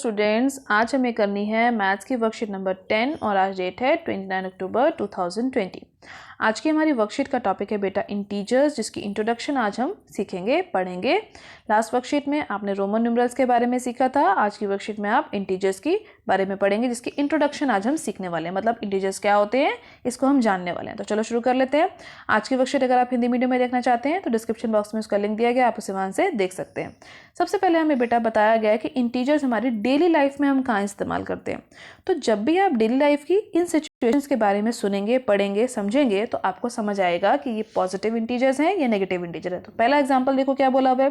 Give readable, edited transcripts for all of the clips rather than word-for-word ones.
Students, आज हमें करनी है मैथ्स की वर्कशीट नंबर 10 और आज डेट है 29 अक्टूबर 2020। आज की हमारी वर्कशीट का टॉपिक है बेटा इंटीजर्स, जिसकी इंट्रोडक्शन आज हम सीखेंगे, पढ़ेंगे। लास्ट वर्कशीट में आपने रोमन न्यूमरल्स के बारे में सीखा था। आज की वर्कशीट में आप इंटीजर्स की बारे में पढ़ेंगे, जिसकी इंट्रोडक्शन आज हम सीखने वाले हैं। मतलब इंटीजर्स क्या होते हैं, इसको हम जानने वाले हैं। तो चलो शुरू कर लेते हैं। आज की वर्कशीट अगर आप हिंदी मीडियम में देखना चाहते हैं तो डिस्क्रिप्शन बॉक्स में उसका लिंक दिया गया, आप उसे वहाँ से देख सकते हैं। सबसे पहले हमें बेटा बताया गया है कि इंटीजर्स हमारी डेली लाइफ में हम कहाँ इस्तेमाल करते हैं। तो जब भी आप डेली लाइफ की इन सिचुएशंस के बारे में सुनेंगे, पढ़ेंगे, समझेंगे तो आपको समझ आएगा कि ये पॉजिटिव इंटीजर्स हैं या नेगेटिव इंटीजर है। तो पहला एग्जांपल देखो क्या बोला हुआ है,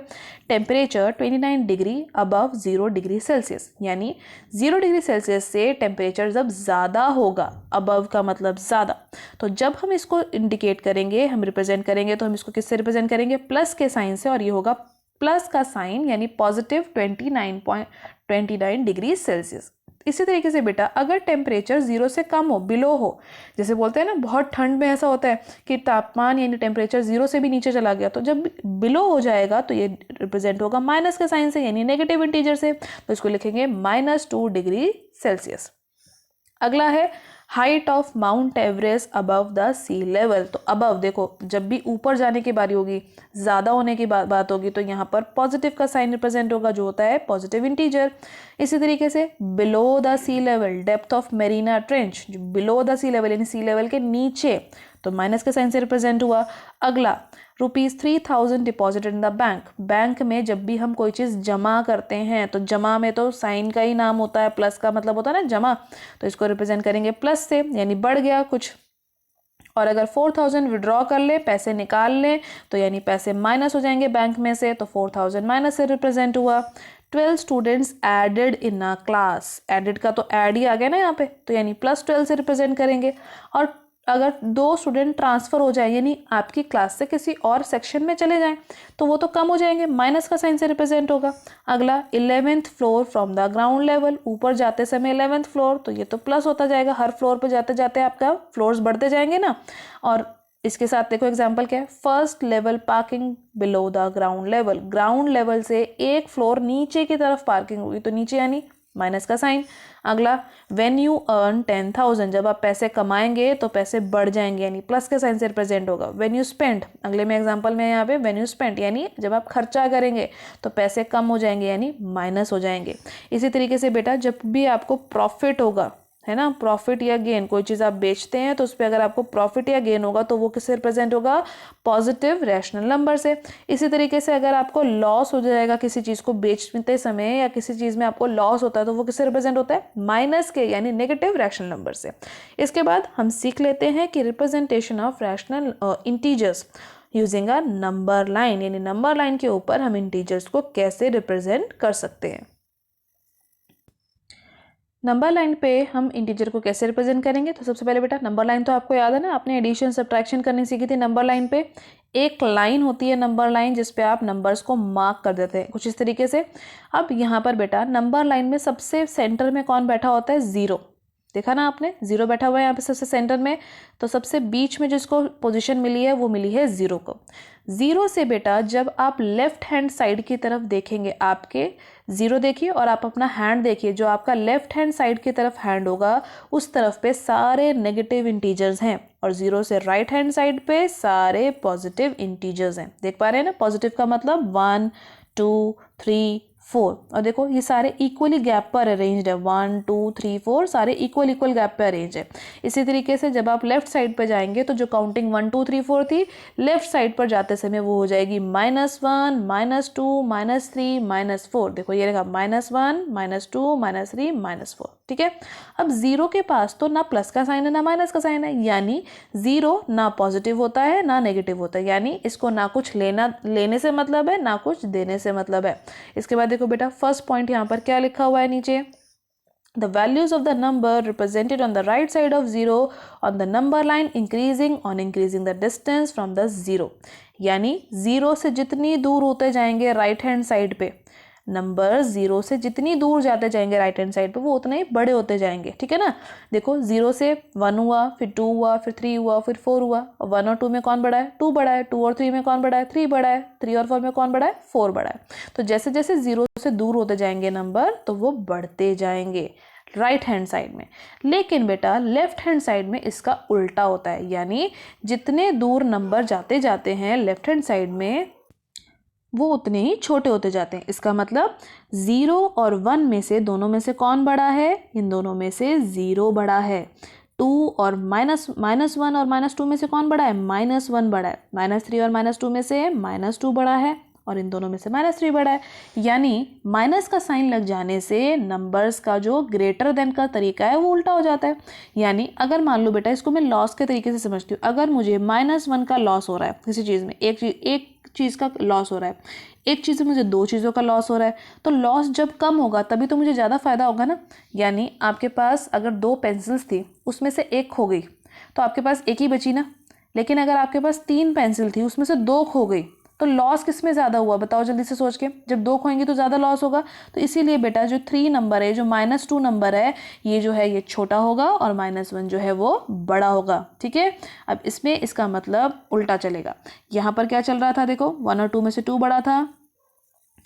temperature 29 degree above 0 degree Celsius, यानी 0 डिग्री सेल्सियस से टेम्परेचर जब ज़्यादा होगा, अबव का मतलब ज़्यादा, तो जब हम इसको इंडिकेट करेंगे, हम रिप्रेजेंट करेंगे, तो हम इसको किससे रिप्रेजेंट करेंगे, प्लस के साइन से, और ये होगा प्लस का साइन यानी पॉजिटिव 29.29 डिग्री सेल्सियस। इसी तरीके से बेटा अगर टेम्परेचर 0 से कम हो, बिलो हो, जैसे बोलते हैं ना बहुत ठंड में ऐसा होता है कि तापमान यानी टेम्परेचर 0 से भी नीचे चला गया, तो जब बिलो हो जाएगा तो ये रिप्रेजेंट होगा माइनस के साइन से यानी नेगेटिव इंटीजर से, तो इसको लिखेंगे -2 डिग्री सेल्सियस। अगला है height of Mount Everest above the sea level. तो अबव देखो, जब भी ऊपर जाने की बारी होगी, ज़्यादा होने की बात होगी, तो यहाँ पर पॉजिटिव का साइन रिप्रेजेंट होगा जो होता है पॉजिटिव इंटीजर। इसी तरीके से below the sea level, depth of Mariana Trench, जो बिलो द सी लेवल यानी सी लेवल के नीचे, तो माइनस के साइन से रिप्रेजेंट हुआ। अगला ₹3000 deposited in the bank. Bank में जब भी हम कोई चीज़ जमा करते हैं तो जमा में तो साइन का ही नाम होता है, प्लस का मतलब होता है ना जमा, तो इसको रिप्रेजेंट करेंगे प्लस से यानी बढ़ गया कुछ। और अगर 4000 विड्रॉ कर ले, पैसे निकाल लें, तो यानी पैसे माइनस हो जाएंगे बैंक में से, तो 4000 माइनस से रिप्रेजेंट हुआ। 12 students added in a class, added का तो ऐड ही आ गया ना यहाँ पे, तो यानी +12 से रिप्रेजेंट करेंगे। और अगर 2 स्टूडेंट ट्रांसफ़र हो जाए यानी आपकी क्लास से किसी और सेक्शन में चले जाएं, तो वो तो कम हो जाएंगे, माइनस का साइन से रिप्रेजेंट होगा। अगला 11th floor from the ground level, ऊपर जाते समय 11th फ्लोर, तो ये तो प्लस होता जाएगा, हर फ्लोर पे जाते जाते आपका फ्लोर्स बढ़ते जाएंगे ना। और इसके साथ देखो एग्जाम्पल क्या है, first level parking below the ground level, ground level से एक फ्लोर नीचे की तरफ पार्किंग होगी, तो नीचे यानी माइनस का साइन। अगला व्हेन यू अर्न 10,000, जब आप पैसे कमाएंगे तो पैसे बढ़ जाएंगे यानी प्लस के साइन से रिप्रेजेंट होगा। व्हेन यू स्पेंड, अगले में एग्जांपल में यहाँ पे व्हेन यू स्पेंड यानी जब आप खर्चा करेंगे तो पैसे कम हो जाएंगे यानी माइनस हो जाएंगे। इसी तरीके से बेटा जब भी आपको प्रॉफिट होगा, है ना, प्रॉफिट या गेन, कोई चीज़ आप बेचते हैं तो उस पर अगर आपको प्रॉफिट या गेन होगा तो वो किससे रिप्रेजेंट होगा, पॉजिटिव रैशनल नंबर से। इसी तरीके से अगर आपको लॉस हो जाएगा किसी चीज़ को बेचते समय या किसी चीज़ में आपको लॉस होता है तो वो किससे रिप्रेजेंट होता है, माइनस के यानी नेगेटिव रैशनल नंबर से। इसके बाद हम सीख लेते हैं कि representation of rational integers using a number line, यानी नंबर लाइन के ऊपर हम इंटीजर्स को कैसे रिप्रेजेंट कर सकते हैं। नंबर लाइन पे हम इंटीजर को कैसे रिप्रेजेंट करेंगे, तो सबसे पहले बेटा नंबर लाइन तो आपको याद है ना, आपने एडिशन सब्ट्रैक्शन करनी सीखी थी। नंबर लाइन पे एक लाइन होती है नंबर लाइन, जिस पे आप नंबर्स को मार्क कर देते हैं कुछ इस तरीके से। अब यहाँ पर बेटा नंबर लाइन में सबसे सेंटर में कौन बैठा होता है, 0, देखा ना आपने, 0 बैठा हुआ है यहाँ पे सबसे सेंटर में, तो सबसे बीच में जिसको पोजीशन मिली है वो मिली है 0 को। 0 से बेटा जब आप लेफ्ट हैंड साइड की तरफ देखेंगे, आपके 0 देखिए और आप अपना हैंड देखिए, जो आपका लेफ्ट हैंड साइड की तरफ हैंड होगा उस तरफ पे सारे नेगेटिव इंटीजर्स हैं, और 0 से राइट हैंड साइड पे सारे पॉजिटिव इंटीजर्स हैं। देख पा रहे हैं ना, पॉजिटिव का मतलब 1 2 3 4, और देखो ये सारे इक्वली गैप पर अरेंज्ड है, 1 2 3 4 सारे इक्वल गैप पे अरेंज है। इसी तरीके से जब आप लेफ्ट साइड पर जाएंगे तो जो काउंटिंग 1 2 3 4 थी, लेफ्ट साइड पर जाते समय वो हो जाएगी -1 -2 -3 -4। देखो ये रखा -1 -2 -3 -4, ठीक है। अब 0 के पास तो ना प्लस का साइन है ना माइनस का साइन है, यानी 0 ना पॉजिटिव होता है ना नेगेटिव होता है, यानी इसको ना कुछ लेने से मतलब है ना कुछ देने से मतलब है। इसके बाद देखो बेटा फर्स्ट पॉइंट यहाँ पर क्या लिखा हुआ है नीचे, The values of the number represented on the right side of 0 on the number line increasing on increasing the distance from the 0, यानी 0 से जितनी दूर होते जाएंगे राइट हैंड साइड पे नंबर 0 से जितनी दूर जाते जाएंगे राइट हैंड साइड पे वो उतने ही बड़े होते जाएंगे, ठीक है ना। देखो 0 से 1 हुआ, फिर 2 हुआ, फिर 3 हुआ, फिर 4 हुआ। 1 और 2 में कौन बड़ा है? 2 बड़ा है। 2 और 3 में कौन बड़ा है? 3 बड़ा है। 3 और 4 में कौन बड़ा है? 4 बड़ा है। तो जैसे जैसे 0 से दूर होते जाएंगे नंबर तो वो बढ़ते जाएंगे राइट हैंड साइड में। लेकिन बेटा लेफ्ट हैंड साइड में इसका उल्टा होता है, यानी जितने दूर नंबर जाते जाते हैं लेफ्ट हैंड साइड में वो उतने ही छोटे होते जाते हैं। इसका मतलब 0 और 1 में से दोनों में से कौन बड़ा है? इन दोनों में से 0 बड़ा है। 2 और -1 और -2 में से कौन बड़ा है? -1 बड़ा है। -3 और -2 में से -2 बड़ा है और इन दोनों में से -3 बड़ा है। यानी माइनस का साइन लग जाने से नंबर्स का जो ग्रेटर देन का तरीका है वो उल्टा हो जाता है। यानी अगर मान लो बेटा, इसको मैं लॉस के तरीके से समझती हूँ। अगर मुझे -1 का लॉस हो रहा है किसी चीज़ में, एक चीज़ का लॉस हो रहा है, एक चीज़ से मुझे 2 चीज़ों का लॉस हो रहा है, तो लॉस जब कम होगा तभी तो मुझे ज़्यादा फायदा होगा ना। यानी आपके पास अगर 2 पेंसिल्स थी, उसमें से एक खो गई तो आपके पास एक ही बची ना। लेकिन अगर आपके पास 3 पेंसिल थी, उसमें से 2 खो गई तो लॉस किस में ज़्यादा हुआ? बताओ जल्दी से सोच के। जब 2 खोएंगे तो ज़्यादा लॉस होगा। तो इसीलिए बेटा जो 3 नंबर है, जो -2 नंबर है, ये जो है ये छोटा होगा और -1 जो है वो बड़ा होगा, ठीक है। अब इसमें इसका मतलब उल्टा चलेगा। यहाँ पर क्या चल रहा था? देखो 1 और 2 में से 2 बड़ा था,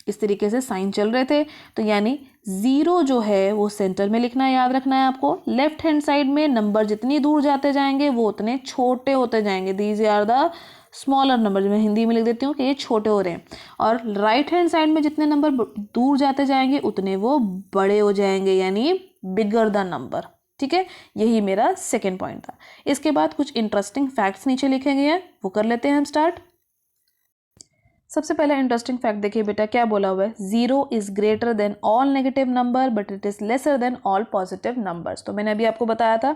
इस तरीके से साइन चल रहे थे। तो यानी 0 जो है वो सेंटर में लिखना है, याद रखना है आपको। लेफ्ट हैंड साइड में नंबर जितनी दूर जाते जाएंगे वो उतने छोटे होते जाएंगे। These are the smaller number, मैं हिंदी में लिख देती हूँ कि ये छोटे हो रहे हैं। और राइट हैंड साइड में जितने नंबर दूर जाते जाएंगे उतने वो बड़े हो जाएंगे, यानी बिगर द नंबर, ठीक है। यही मेरा सेकेंड पॉइंट था। इसके बाद कुछ इंटरेस्टिंग फैक्ट्स नीचे लिखे गए हैं, वो कर लेते हैं हम स्टार्ट। सबसे पहला इंटरेस्टिंग फैक्ट देखिए बेटा, क्या बोला हुआ है? 0 is greater than all negative number but it is lesser than all positive numbers. तो मैंने अभी आपको बताया था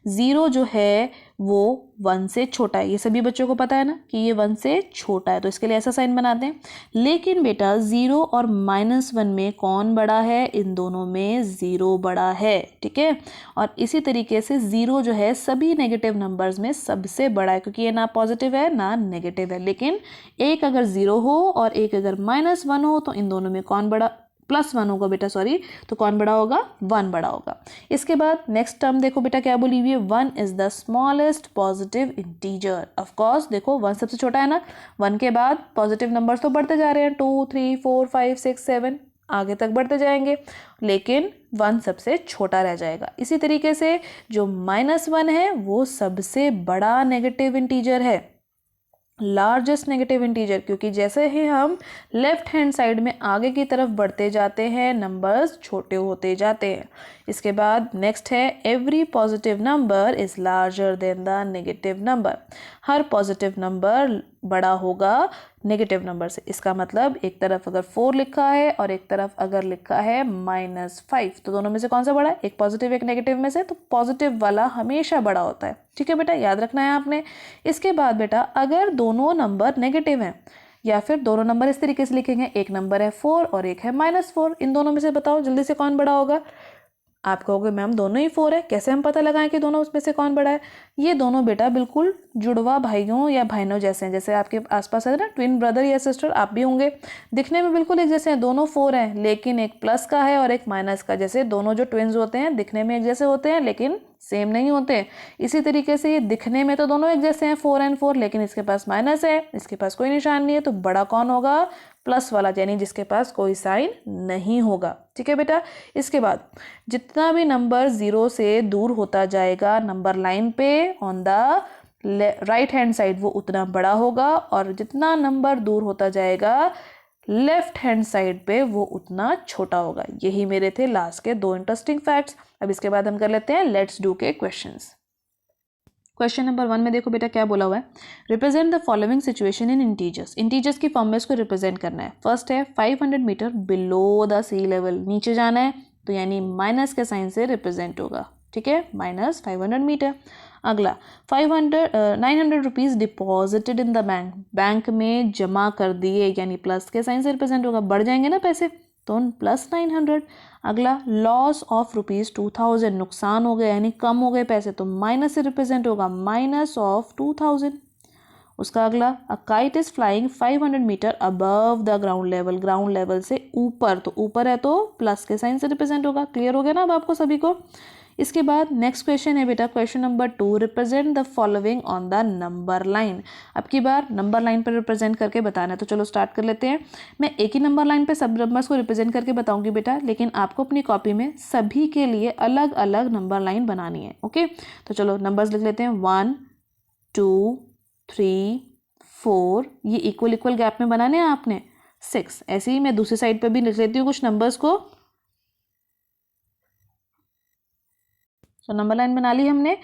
0 जो है वो 1 से छोटा है। ये सभी बच्चों को पता है ना कि ये 1 से छोटा है, तो इसके लिए ऐसा साइन बनाते हैं। लेकिन बेटा 0 और -1 में कौन बड़ा है? इन दोनों में 0 बड़ा है, ठीक है। और इसी तरीके से 0 जो है सभी नेगेटिव नंबर्स में सबसे बड़ा है, क्योंकि ये ना पॉजिटिव है ना नेगेटिव है। लेकिन एक अगर 0 हो और एक अगर -1 हो तो इन दोनों में कौन बड़ा? +1 होगा बेटा, सॉरी, तो कौन बड़ा होगा? 1 बड़ा होगा। इसके बाद नेक्स्ट टर्म देखो बेटा, क्या बोली हुई है? 1 is the smallest positive integer. Of course देखो 1 सबसे छोटा है ना। 1 के बाद पॉजिटिव नंबर्स तो बढ़ते जा रहे हैं, 2 3 4 5 6 7 आगे तक बढ़ते जाएंगे, लेकिन 1 सबसे छोटा रह जाएगा। इसी तरीके से जो -1 है वो सबसे बड़ा नेगेटिव इंटीजर है, लार्जेस्ट नेगेटिव इंटीजर, क्योंकि जैसे ही हम लेफ्ट हैंड साइड में आगे की तरफ बढ़ते जाते हैं नंबर्स छोटे होते जाते हैं। इसके बाद नेक्स्ट है every positive number is larger than the negative number. Her positive number बड़ा होगा नेगेटिव नंबर से। इसका मतलब एक तरफ अगर 4 लिखा है और एक तरफ अगर लिखा है -5, तो दोनों में से कौन सा बड़ा है? एक पॉजिटिव एक नेगेटिव में से, तो पॉजिटिव वाला हमेशा बड़ा होता है, ठीक है बेटा, याद रखना है आपने। इसके बाद बेटा अगर दोनों नंबर नेगेटिव हैं या फिर दोनों नंबर इस तरीके से लिखेंगे, एक नंबर है 4 और एक है -4, इन दोनों में से बताओ जल्दी से कौन बड़ा होगा? आप कहोगे मैम दोनों ही 4 है, कैसे हम पता लगाएं कि दोनों उसमें से कौन बड़ा है? ये दोनों बेटा बिल्कुल जुड़वा भाइयों या बहनों जैसे हैं। जैसे आपके आसपास है ना ट्विन ब्रदर या सिस्टर, आप भी होंगे, दिखने में बिल्कुल एक जैसे हैं, दोनों 4 हैं, लेकिन एक प्लस का है और एक माइनस का। जैसे दोनों जो ट्विन्स होते हैं दिखने में एक जैसे होते हैं लेकिन सेम नहीं होते, इसी तरीके से ये दिखने में तो दोनों एक जैसे हैं 4 and 4, लेकिन इसके पास माइनस है, इसके पास कोई निशान नहीं है, तो बड़ा कौन होगा? प्लस वाला, यानी जिसके पास कोई साइन नहीं होगा, ठीक है बेटा। इसके बाद जितना भी नंबर 0 से दूर होता जाएगा नंबर लाइन पे on the right hand side वो उतना बड़ा होगा, और जितना नंबर दूर होता जाएगा लेफ्ट हैंड साइड पे वो उतना छोटा होगा। यही मेरे थे लास्ट के 2 इंटरेस्टिंग फैक्ट्स। अब इसके बाद हम कर लेते हैं लेट्स डू के क्वेश्चंस। क्वेश्चन नंबर 1 में देखो बेटा क्या बोला हुआ है, represent the following situation in integers. Integers की फॉर्म में इसको रिप्रेजेंट करना है। फर्स्ट है 500 metre below the sea level, नीचे जाना है, तो यानी माइनस के साइन से रिप्रेजेंट होगा, ठीक है, -500 मीटर। अगला 900 rupees deposited in the bank, bank में जमा कर दिए, यानी प्लस के साइन से रिप्रेजेंट होगा, बढ़ जाएंगे ना पैसे, तो +900। अगला लॉस ऑफ ₹2000, नुकसान हो गया यानी कम हो गए पैसे, तो माइनस से रिप्रेजेंट होगा -2,000। उसका अगला, a kite is flying 500 metre above the ground level, ground level से ऊपर, तो ऊपर है तो प्लस के साइन से रिप्रेजेंट होगा। क्लियर हो गया ना अब आपको सभी को। इसके बाद नेक्स्ट क्वेश्चन है बेटा question number 2, represent the following on the number line. अब की बार नंबर लाइन पर रिप्रेजेंट करके बताना है, तो चलो स्टार्ट कर लेते हैं। मैं एक ही नंबर लाइन पे सब नंबर्स को रिप्रेजेंट करके बताऊंगी बेटा, लेकिन आपको अपनी कॉपी में सभी के लिए अलग अलग नंबर लाइन बनानी है। ओके, तो चलो नंबर्स लिख लेते हैं। 1 2 3 4, ये इक्वल इक्वल गैप में बनाने हैं आपने। 6, ऐसे ही मैं दूसरी साइड पे भी लिख लेती हूँ कुछ नंबर्स को। तो नंबर लाइन बना ली हमने।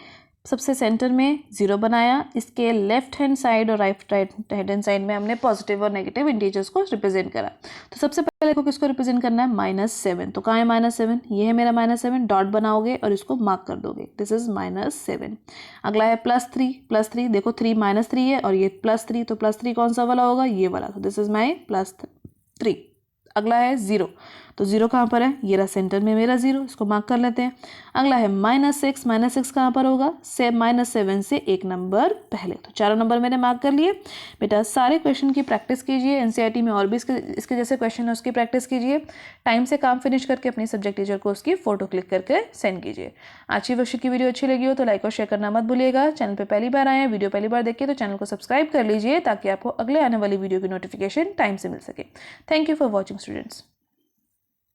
सबसे सेंटर में 0 बनाया, इसके लेफ्ट हैंड साइड और राइट हैंड साइड में हमने पॉजिटिव और नेगेटिव इंटीजर्स को रिप्रेजेंट करा। तो सबसे पहले को किसको रिप्रेजेंट करना है, -7। तो कहाँ है -7, ये है मेरा -7, डॉट बनाओगे और इसको मार्क कर दोगे, दिस इज -7। अगला है +3, देखो 3 -3 है और ये +3, तो +3 कौन सा वाला होगा, ये वाला, तो दिस इज माई +3। अगला है 0, तो 0 कहाँ पर है, ये रहा सेंटर में मेरा 0, इसको मार्क कर लेते हैं। अगला है -6 कहाँ पर होगा, से -7 से एक नंबर पहले, तो चारों नंबर मैंने मार्क कर लिए। बेटा सारे क्वेश्चन की प्रैक्टिस कीजिए, एनसीईआरटी में और भी इसके जैसे क्वेश्चन है उसकी प्रैक्टिस कीजिए। टाइम से काम फिनिश करके अपनी सब्जेक्ट टीचर को उसकी फोटो क्लिक करके सेंड कीजिए। आज की वर्कशीट की वीडियो अच्छी लगी हो तो लाइक और शेयर करना मत भूलिएगा। चैनल पर पहली बार आए हैं, वीडियो पहली बार देखिए तो चैनल को सब्सक्राइब कर लीजिए ताकि आपको अगले आने वाली वीडियो की नोटिफिकेशन टाइम से मिल सके। Thank you for watching students.